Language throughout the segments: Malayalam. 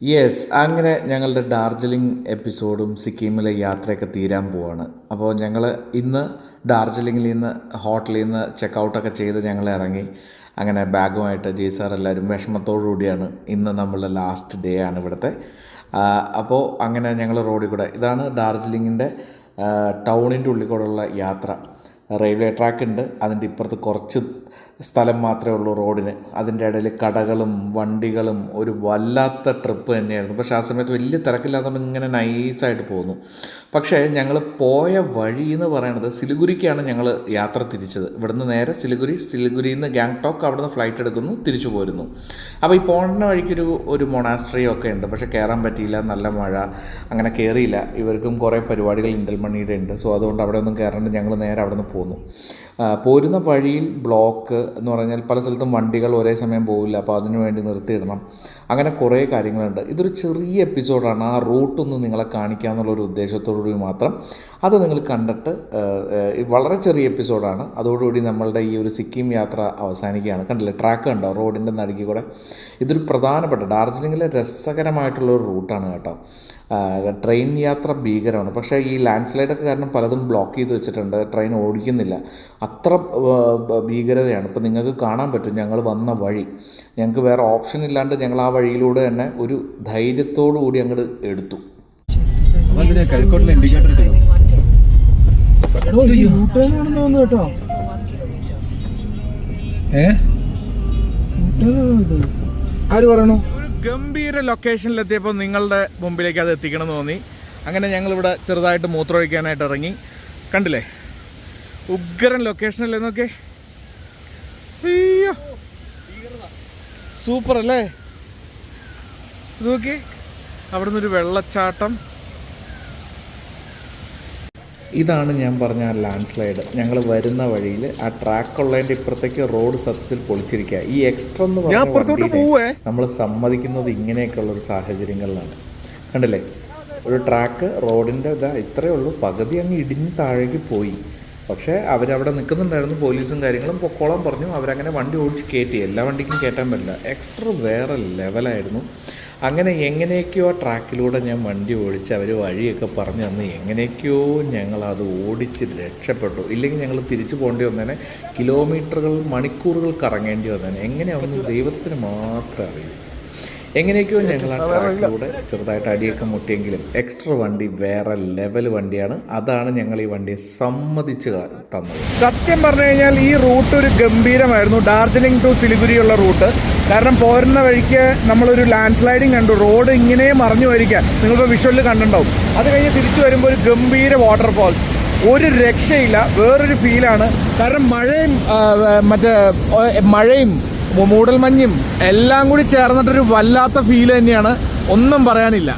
യെസ്, അങ്ങനെ ഞങ്ങളുടെ ഡാർജിലിംഗ് എപ്പിസോഡും സിക്കിമിലെ യാത്രയൊക്കെ തീരാൻ പോവാണ്. അപ്പോൾ ഞങ്ങൾ ഇന്ന് ഡാർജിലിംഗിൽ നിന്ന് ഹോട്ടലിൽ നിന്ന് ചെക്കൗട്ടൊക്കെ ചെയ്ത് ഞങ്ങൾ ഇറങ്ങി. അങ്ങനെ ബാഗുമായിട്ട് സാർ എല്ലാവരും വിഷമത്തോടു കൂടിയാണ്. ഇന്ന് നമ്മളുടെ ലാസ്റ്റ് ഡേ ആണ് ഇവിടുത്തെ. അപ്പോൾ അങ്ങനെ ഞങ്ങൾ റോഡിൽ കൂടെ, ഇതാണ് ഡാർജിലിങ്ങിൻ്റെ ടൗണിൻ്റെ ഉള്ളിൽ കൂടെയുള്ള യാത്ര. റെയിൽവേ ട്രാക്ക് ഉണ്ട്, അതിൻ്റെ ഇപ്പുറത്ത് കുറച്ച് സ്ഥലം മാത്രമേ ഉള്ളൂ റോഡിന്. അതിൻ്റെ ഇടയിൽ കടകളും വണ്ടികളും ഒരു വല്ലാത്ത ട്രിപ്പ് തന്നെയായിരുന്നു. പക്ഷേ ആ സമയത്ത് വലിയ തിരക്കില്ലാത്തതുകൊണ്ട് ഇങ്ങനെ നൈസായിട്ട് പോകുന്നു. പക്ഷേ ഞങ്ങൾ പോയ വഴി എന്ന് പറയുന്നത് സിലിഗുരിക്കാണ് ഞങ്ങൾ യാത്ര തിരിച്ചത്. ഇവിടുന്ന് നേരെ സിലിഗുരിയിൽ നിന്ന് ഗാങ്ടോക്ക്, അവിടുന്ന് ഫ്ലൈറ്റ് എടുക്കുന്നു, തിരിച്ചു പോരുന്നു. അപ്പോൾ ഈ പോകുന്ന വഴിക്കൊരു മൊണാസ്ട്രി ഒക്കെ ഉണ്ട്, പക്ഷേ കയറാൻ പറ്റിയില്ല, നല്ല മഴ, അങ്ങനെ കയറിയില്ല. ഇവർക്കും കുറേ പരിപാടികൾ ഇന്റൽമണിയുടെ ഉണ്ട്. സോ അതുകൊണ്ട് അവിടെ ഒന്നും കയറാണ്ട് ഞങ്ങൾ നേരെ അവിടെ നിന്ന് പോന്നു. പോരുന്ന വഴിയിൽ ബ്ലോക്ക് എന്ന് പറഞ്ഞാൽ പല സ്ഥലത്തും വണ്ടികൾ ഒരേ സമയം പോകില്ല, അപ്പോൾ അതിനു വേണ്ടി നിർത്തിയിടണം. അങ്ങനെ കുറേ കാര്യങ്ങളുണ്ട്. ഇതൊരു ചെറിയ എപ്പിസോഡാണ്, ആ റൂട്ടൊന്ന് നിങ്ങളെ കാണിക്കുക എന്നുള്ളൊരു ഉദ്ദേശത്തോടുകൂടി മാത്രം. അത് നിങ്ങൾ കണ്ടിട്ട്, വളരെ ചെറിയ എപ്പിസോഡാണ്. അതോടുകൂടി നമ്മളുടെ ഈ ഒരു സിക്കിം യാത്ര അവസാനിക്കുകയാണ്. കണ്ടില്ലേ, ട്രാക്ക് ഉണ്ടോ റോഡിൻ്റെ നടുക്കിൽ കൂടെ? ഇതൊരു പ്രധാനപ്പെട്ട ഡാർജിലിംഗിലെ രസകരമായിട്ടുള്ളൊരു റൂട്ടാണ് കേട്ടോ. ട്രെയിൻ യാത്ര ഭീകരമാണ്. പക്ഷേ ഈ ലാൻഡ് സ്ലൈഡൊക്കെ കാരണം പലതും ബ്ലോക്ക് ചെയ്ത് വെച്ചിട്ടുണ്ട്, ട്രെയിൻ ഓടിക്കുന്നില്ല. അത്ര ഭീകരതയാണ്. ഇപ്പോൾ നിങ്ങൾക്ക് കാണാൻ പറ്റും ഞങ്ങൾ വന്ന വഴി. ഞങ്ങൾക്ക് വേറെ ഓപ്ഷൻ ഇല്ലാണ്ട് ഞങ്ങൾ ആ വഴിയിലൂടെ തന്നെ ഒരു ധൈര്യത്തോടു കൂടി അങ്ങോട്ട് എടുത്തു. ആര് പറയണു? ഒരു ഗംഭീര ലൊക്കേഷനിലെത്തിയപ്പോൾ നിങ്ങളുടെ മുമ്പിലേക്ക് അത് എത്തിക്കണമെന്ന് തോന്നി. അങ്ങനെ ഞങ്ങളിവിടെ ചെറുതായിട്ട് മൂത്രമൊഴിക്കാനായിട്ട് ഇറങ്ങി. കണ്ടില്ലേ, ഉഗ്രൻ ലൊക്കേഷനല്ലേ, നോക്കേ. അയ്യോ, സൂപ്പർ അല്ലേ? ഇത് നോക്കി, അവിടെ നിന്നൊരു വെള്ളച്ചാട്ടം. ഇതാണ് ഞാൻ പറഞ്ഞ ആ ലാൻഡ് സ്ലൈഡ്. ഞങ്ങൾ വരുന്ന വഴിയിൽ ആ ട്രാക്ക് ഉള്ളതിൻ്റെ ഇപ്പുറത്തേക്ക് റോഡ് സത്യത്തിൽ പൊളിച്ചിരിക്കുക. ഈ എക്സ്ട്രാ എന്ന് പറഞ്ഞാൽ നമ്മൾ സമ്മതിക്കുന്നത് ഇങ്ങനെയൊക്കെയുള്ളൊരു സാഹചര്യങ്ങളിലാണ്. കണ്ടില്ലേ, ഒരു ട്രാക്ക് റോഡിൻ്റെ ഇത്രയേ ഉള്ളൂ, പകുതി അങ്ങ് ഇടിഞ്ഞ് താഴേക്ക് പോയി. പക്ഷേ അവരവിടെ നിൽക്കുന്നുണ്ടായിരുന്നു, പോലീസും കാര്യങ്ങളും. പൊക്കോളം പറഞ്ഞു. അവരങ്ങനെ വണ്ടി ഓടിച്ച് കയറ്റി. എല്ലാ വണ്ടിക്കും കയറ്റാൻ പറ്റില്ല. എക്സ്ട്രാ വേറെ ലെവലായിരുന്നു. അങ്ങനെ എങ്ങനെയൊക്കെയോ ട്രാക്കിലൂടെ ഞാൻ വണ്ടി ഓടിച്ച് അവർ വഴിയൊക്കെ പറഞ്ഞു തന്ന് എങ്ങനെയൊക്കെയോ ഞങ്ങളത് ഓടിച്ച് രക്ഷപ്പെട്ടു. ഇല്ലെങ്കിൽ ഞങ്ങൾ തിരിച്ചു പോകേണ്ടി വന്നേനെ, കിലോമീറ്ററുകൾ മണിക്കൂറുകൾ കറങ്ങേണ്ടി വന്നേനെ. എങ്ങനെയാണെന്ന് ദൈവത്തിന് മാത്രമേ അറിയൂ. എങ്ങനെയൊക്കെയോ ഞങ്ങൾ ആ ട്രാക്കിലൂടെ ചെറുതായിട്ട് അടിയൊക്കെ മുട്ടിയെങ്കിലും എക്സ്ട്രാ വണ്ടി വേറെ ലെവൽ വണ്ടിയാണ്. അതാണ് ഞങ്ങൾ ഈ വണ്ടിയെ സമ്മതിച്ച് തന്നത്. സത്യം പറഞ്ഞു കഴിഞ്ഞാൽ ഈ റൂട്ട് ഒരു ഗംഭീരമായിരുന്നു, ഡാർജിലിംഗ് ടു സിലിഗുരിയുള്ള റൂട്ട്. കാരണം പോരുന്ന വഴിക്ക് നമ്മളൊരു ലാൻഡ് സ്ലൈഡിങ് കണ്ടു, റോഡ് ഇങ്ങനെ മറിഞ്ഞു വരിക, നിങ്ങളിപ്പോൾ വിഷ്വലിൽ കണ്ടിട്ടുണ്ടാവും. അത് കഴിഞ്ഞ് തിരിച്ചു വരുമ്പോൾ ഒരു ഗംഭീര വാട്ടർഫോൾസ്, ഒരു രക്ഷയില്ല, വേറൊരു ഫീലാണ്. കാരണം മഴയും മൂടൽമഞ്ഞും എല്ലാം കൂടി ചേർന്നിട്ടൊരു വല്ലാത്ത ഫീൽ തന്നെയാണ്, ഒന്നും പറയാനില്ല.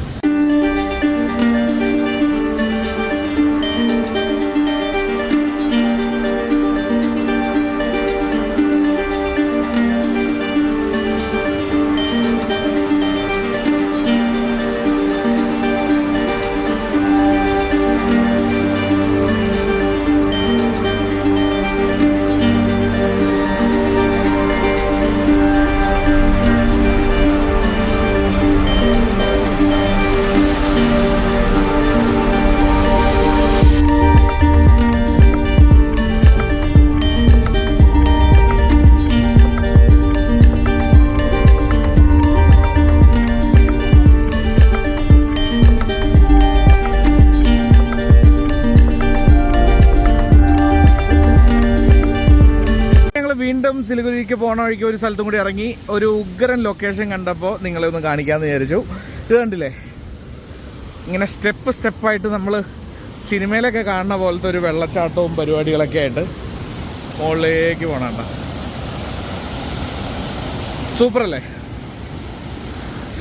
വീണ്ടും സിലിഗുരിക്ക് പോകണ വഴിക്ക് ഒരു സ്ഥലത്തും കൂടി ഇറങ്ങി. ഒരു ഉഗ്രൻ ലൊക്കേഷൻ കണ്ടപ്പോൾ നിങ്ങളെ ഒന്ന് കാണിക്കാമെന്ന് വിചാരിച്ചു. ഇത് കണ്ടില്ലേ, ഇങ്ങനെ സ്റ്റെപ്പായിട്ട് നമ്മൾ സിനിമയിലൊക്കെ കാണുന്ന പോലത്തെ ഒരു വെള്ളച്ചാട്ടവും പരിപാടികളൊക്കെ ആയിട്ട് മുകളിലേക്ക് പോകണണ്ട. സൂപ്പറല്ലേ?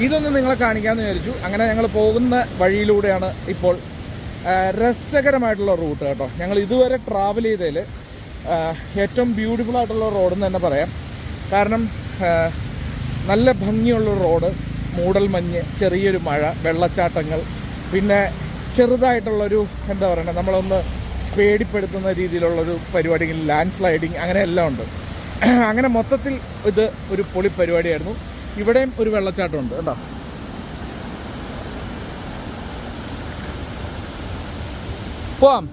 ഇതൊന്ന് നിങ്ങളെ കാണിക്കാമെന്ന് വിചാരിച്ചു. അങ്ങനെ ഞങ്ങൾ പോകുന്ന വഴിയിലൂടെയാണ് ഇപ്പോൾ. രസകരമായിട്ടുള്ള റൂട്ട് കേട്ടോ. ഞങ്ങൾ ഇതുവരെ ട്രാവൽ ചെയ്തതിൽ ഏറ്റവും ബ്യൂട്ടിഫുൾ ആയിട്ടുള്ള റോഡെന്ന് തന്നെ പറയാം. കാരണം നല്ല ഭംഗിയുള്ളൊരു റോഡ്, മൂടൽമഞ്ഞ്, ചെറിയൊരു മഴ, വെള്ളച്ചാട്ടങ്ങൾ, പിന്നെ ചെറുതായിട്ടുള്ളൊരു എന്താ പറയുക, നമ്മളൊന്ന് പേടിപ്പെടുത്തുന്ന രീതിയിലുള്ളൊരു പരിപാടി, ലാൻഡ് സ്ലൈഡിങ്, അങ്ങനെ എല്ലാം ഉണ്ട്. അങ്ങനെ മൊത്തത്തിൽ ഇത് ഒരു പൊളി പരിപാടിയായിരുന്നു. ഇവിടെയും ഒരു വെള്ളച്ചാട്ടമുണ്ട് കേട്ടോ. പോവാം.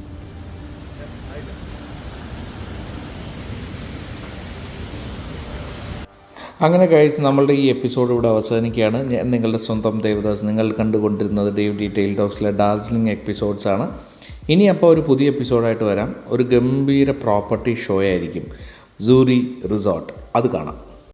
അങ്ങനെ കഴിച്ച് നമ്മളുടെ ഈ എപ്പിസോഡ് ഇവിടെ അവസാനിക്കുകയാണ്. ഞാൻ നിങ്ങളുടെ സ്വന്തം ദേവദാസ്. നിങ്ങൾ കണ്ടുകൊണ്ടിരുന്നത് ഡേവ് ഡീറ്റെയിൽ ടോക്സിലെ ഡാർജിലിംഗ് എപ്പിസോഡ്സാണ്. ഇനി അപ്പോൾ ഒരു പുതിയ എപ്പിസോഡായിട്ട് വരാം. ഒരു ഗംഭീര പ്രോപ്പർട്ടി ഷോ ആയിരിക്കും, സൂറി റിസോർട്ട്. അത് കാണാം.